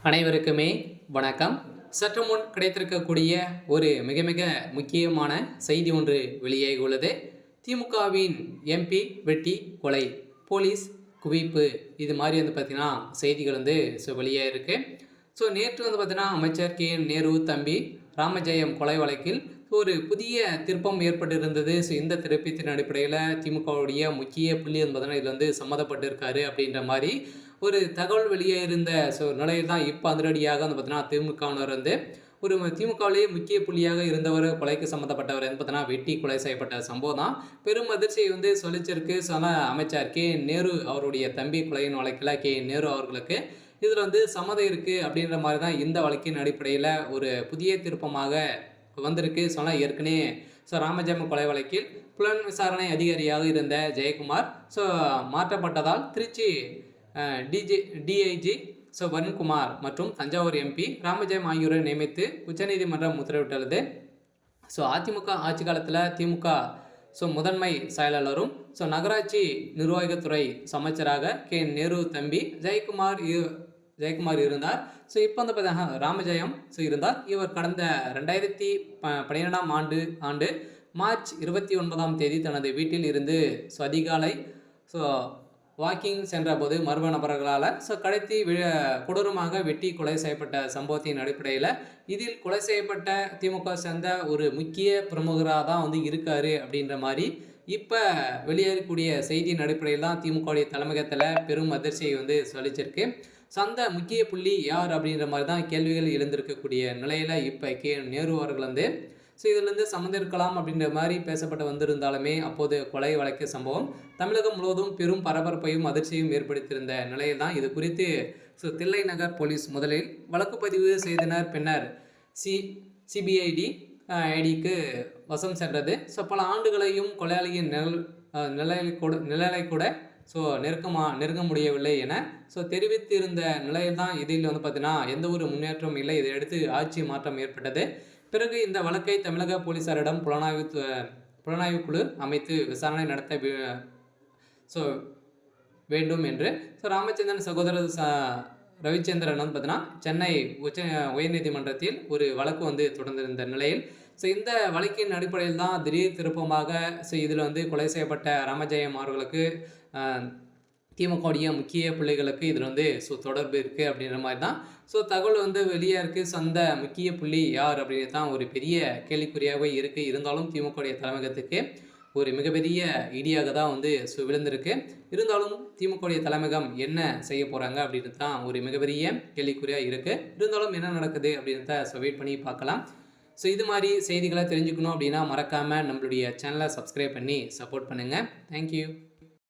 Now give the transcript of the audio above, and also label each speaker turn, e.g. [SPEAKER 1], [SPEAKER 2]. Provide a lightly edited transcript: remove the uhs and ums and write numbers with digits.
[SPEAKER 1] அனைவருக்குமே வணக்கம். சற்று முன் கிடைத்திருக்கக்கூடிய ஒரு மிக மிக முக்கியமான செய்தி ஒன்று வெளியாகியுள்ளது. திமுகவின் எம்பி வெட்டி கொலை, போலீஸ் குவிப்பு, இது மாதிரி பார்த்தீங்கன்னா செய்திகள் வெளியாகிருக்கு. நேற்று பார்த்தீங்கன்னா அமைச்சர் கே நேரு தம்பி ராமஜெயம் கொலை வழக்கில் ஒரு புதிய திருப்பம் ஏற்பட்டிருந்தது. இந்த திருப்பத்தின் அடிப்படையில் திமுகவுடைய முக்கிய புள்ளி பார்த்தீங்கன்னா இதில் சம்மந்தப்பட்டிருக்காரு அப்படின்ற மாதிரி ஒரு தகவல் வெளியே இருந்த நிலையில் தான் இப்போ அதிரடியாக பார்த்தீங்கன்னா திமுகவினர் ஒரு திமுகவிலேயே முக்கிய புள்ளியாக இருந்தவர் கொலைக்கு சம்மந்தப்பட்டவர் பார்த்தீங்கன்னா வெட்டி கொலை செய்யப்பட்ட சம்பவம் தான் பெரும் அதிர்ச்சியை சொல்லிச்சிருக்கு. அமைச்சர் கே நேரு அவருடைய தம்பி கொலையின் வழக்கில் கே நேரு அவர்களுக்கு இதில் சம்மதம் இருக்குது அப்படின்ற மாதிரி தான் இந்த வழக்கின் அடிப்படையில் ஒரு புதிய திருப்பமாக வந்திருக்கு. ஏற்கனவே ராமஜெயம் கொலை வழக்கில் புலன் விசாரணை அதிகாரியாக இருந்த ஜெயக்குமார் மாற்றப்பட்டதால் திருச்சி டிஐஜி வருண்குமார் மற்றும் தஞ்சாவூர் எம்பி ராமஜெயம் ஆகியோரை நியமித்து உச்சநீதிமன்றம் உத்தரவிட்டுள்ளது. அதிமுக ஆட்சி காலத்தில் திமுக முதன்மை செயலாளரும் நகராட்சி நிர்வாகத்துறை அமைச்சராக கே நேரு தம்பி ஜெயக்குமார் இருந்தார். இப்போ ராமஜெயம் இருந்தார். இவர் கடந்த 2012 ஆண்டு மார்ச் 29 தனது வீட்டில் இருந்து அதிகாலை வாக்கிங் சென்றபோது மர்ம நபர்களால் கடத்தி கொடூரமாக வெட்டி கொலை செய்யப்பட்ட சம்பவத்தின் அடிப்படையில் இதில் கொலை செய்யப்பட்ட திமுக சேர்ந்த ஒரு முக்கிய பிரமுகராக தான் இருக்காரு அப்படின்ற மாதிரி இப்போ வெளியேறக்கூடிய செய்தியின் அடிப்படையில் தான் திமுகவுடைய தலைமையகத்தில் பெரும் அதிர்ச்சியை சொல்லிச்சிருக்கு. அந்த முக்கிய புள்ளி யார் அப்படின்ற மாதிரி தான் கேள்விகள் எழுந்திருக்கக்கூடிய நிலையில் இப்போ கே நேரு அவர்கள் இதிலிருந்து சம்மந்தம் இருக்கலாம் அப்படின்ற மாதிரி பேசப்பட்டு வந்திருந்தாலுமே அப்போது கொலை வழக்கு சம்பவம் தமிழகம் முழுவதும் பெரும் பரபரப்பையும் அதிர்ச்சியும் ஏற்படுத்தியிருந்த நிலையில் தான் இது குறித்து தில்லை நகர் போலீஸ் முதலில் வழக்கு பதிவு செய்தனர். பின்னர் சிபிஐடி ஐடிக்கு வசம் சென்றது. பல ஆண்டுகளையும் கொலையாளியின் நிழலை கூட நெருங்க முடியவில்லை என தெரிவித்திருந்த நிலையில் தான் இதில் பார்த்தீங்கன்னா எந்த ஒரு முன்னேற்றமும் இல்லை. இதையடுத்து ஆட்சி மாற்றம் ஏற்பட்டது. பிறகு இந்த வழக்கை தமிழக போலீசாரிடம் புலனாய்வு குழு அமைத்து விசாரணை நடத்த வேண்டும் என்று ராமச்சந்திரன் சகோதரர் ரவிச்சந்திரன் பார்த்தீங்கன்னா சென்னை உயர்நீதிமன்றத்தில் ஒரு வழக்கு தொடர்ந்திருந்த நிலையில் இந்த வழக்கின் அடிப்படையில் தான் திடீர் திருப்பமாக இதில் கொலை செய்யப்பட்ட ராமஜெயம் அவர்களுக்கு திமுகவுடைய முக்கிய பிள்ளைகளுக்கு இதில் தொடர்பு இருக்குது அப்படின்ற மாதிரி தான் தகவல் வெளியே இருக்குது. அந்த முக்கிய புள்ளி யார் அப்படின்னு தான் ஒரு பெரிய கேள்விக்குறியாகவே இருக்குது. இருந்தாலும் திமுகவுடைய தலைமையகத்துக்கு ஒரு மிகப்பெரிய இடியாக தான் விழுந்திருக்கு. இருந்தாலும் திமுகவுடைய தலைமையகம் என்ன செய்ய போகிறாங்க அப்படின்னு தான் ஒரு மிகப்பெரிய கேள்விக்குறியாக இருக்குது. இருந்தாலும் என்ன நடக்குது அப்படின்னு வெயிட் பண்ணி பார்க்கலாம். இது மாதிரி செய்திகளை தெரிஞ்சுக்கணும் அப்படின்னா மறக்காமல் நம்மளுடைய சேனலை சப்ஸ்கிரைப் பண்ணி சப்போர்ட் பண்ணுங்கள். தேங்க்யூ.